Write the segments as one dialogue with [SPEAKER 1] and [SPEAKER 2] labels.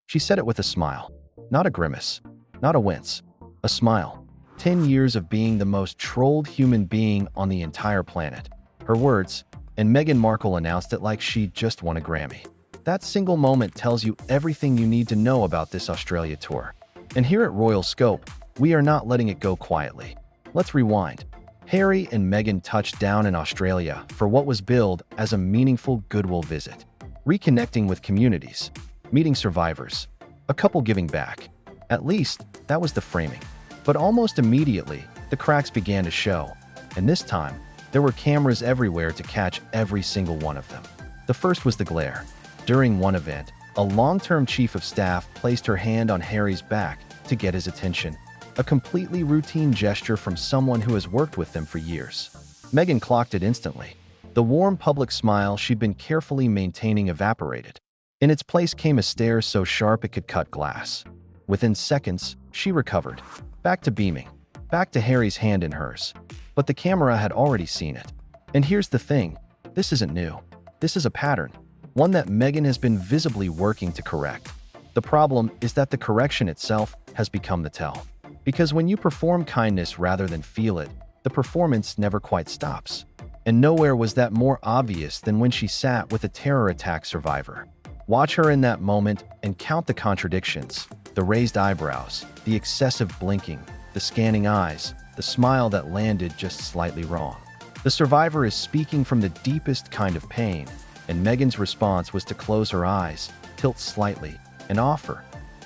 [SPEAKER 1] She said it with a smile, not a grimace, not a wince, a smile. 10 years of being the most trolled human being on the entire planet. Her words, and Meghan Markle announced it like she just won a Grammy. That single moment tells you everything you need to know about this Australia tour. And here at Royal Scope, we are not letting it go quietly. Let's rewind. Harry and Meghan touched down in Australia for what was billed as a meaningful goodwill visit. Reconnecting with communities, meeting survivors, a couple giving back. At least, that was the framing. But almost immediately, the cracks began to show. And this time, there were cameras everywhere to catch every single one of them. The first was the glare. During one event, a long-term chief of staff placed her hand on Harry's back to get his attention, a completely routine gesture from someone who has worked with them for years. Meghan clocked it instantly. The warm public smile she'd been carefully maintaining evaporated. In its place came a stare so sharp it could cut glass. Within seconds, she recovered. Back to beaming. Back to Harry's hand in hers. But the camera had already seen it. And here's the thing. This isn't new. This is a pattern. One that Meghan has been visibly working to correct. The problem is that the correction itself has become the tell. Because when you perform kindness rather than feel it, the performance never quite stops. And nowhere was that more obvious than when she sat with a terror attack survivor. Watch her in that moment and count the contradictions, the raised eyebrows, the excessive blinking, the scanning eyes, the smile that landed just slightly wrong. The survivor is speaking from the deepest kind of pain, and Meghan's response was to close her eyes, tilt slightly, and offer,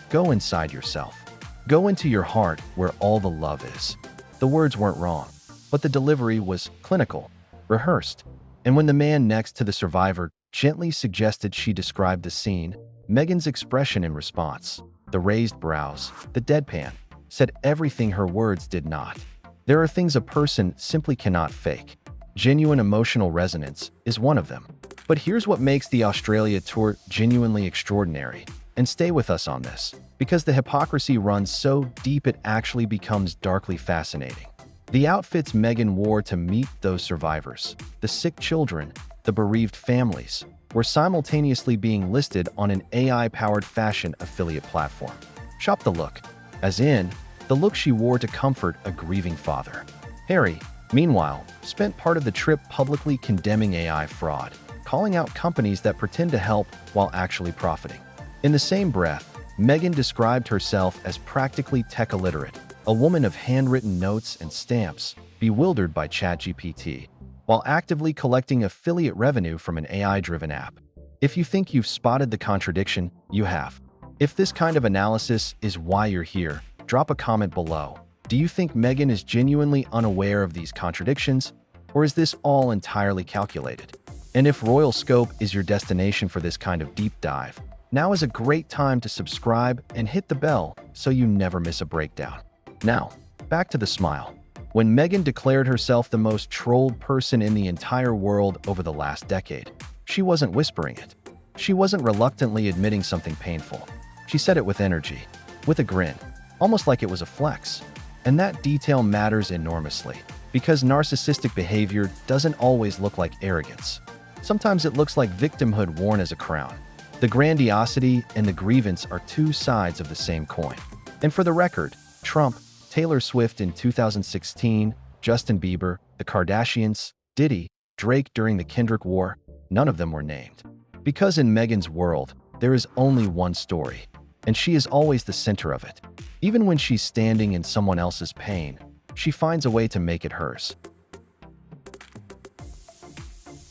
[SPEAKER 1] "Go inside yourself. Go into your heart where all the love is." The words weren't wrong, but the delivery was clinical, rehearsed. And when the man next to the survivor gently suggested she describe the scene, Meghan's expression in response, the raised brows, the deadpan, said everything her words did not. There are things a person simply cannot fake. Genuine emotional resonance is one of them. But here's what makes the Australia tour genuinely extraordinary. And stay with us on this, because the hypocrisy runs so deep it actually becomes darkly fascinating. The outfits Meghan wore to meet those survivors, the sick children, the bereaved families, were simultaneously being listed on an AI-powered fashion affiliate platform. Shop the look, as in, the look she wore to comfort a grieving father. Harry, meanwhile, spent part of the trip publicly condemning AI fraud, calling out companies that pretend to help while actually profiting. In the same breath, Meghan described herself as practically tech illiterate, a woman of handwritten notes and stamps, bewildered by ChatGPT, while actively collecting affiliate revenue from an AI-driven app. If you think you've spotted the contradiction, you have. If this kind of analysis is why you're here, drop a comment below. Do you think Meghan is genuinely unaware of these contradictions, or is this all entirely calculated? And if Royal Scope is your destination for this kind of deep dive, now is a great time to subscribe and hit the bell so you never miss a breakdown. Now, back to the smile. When Meghan declared herself the most trolled person in the entire world over the last decade, she wasn't whispering it. She wasn't reluctantly admitting something painful. She said it with energy, with a grin, almost like it was a flex. And that detail matters enormously, because narcissistic behavior doesn't always look like arrogance. Sometimes it looks like victimhood worn as a crown. The grandiosity and the grievance are two sides of the same coin. And for the record, Trump, Taylor Swift in 2016, Justin Bieber, the Kardashians, Diddy, Drake during the Kendrick War, none of them were named. Because in Meghan's world, there is only one story, and she is always the center of it. Even when she's standing in someone else's pain, she finds a way to make it hers.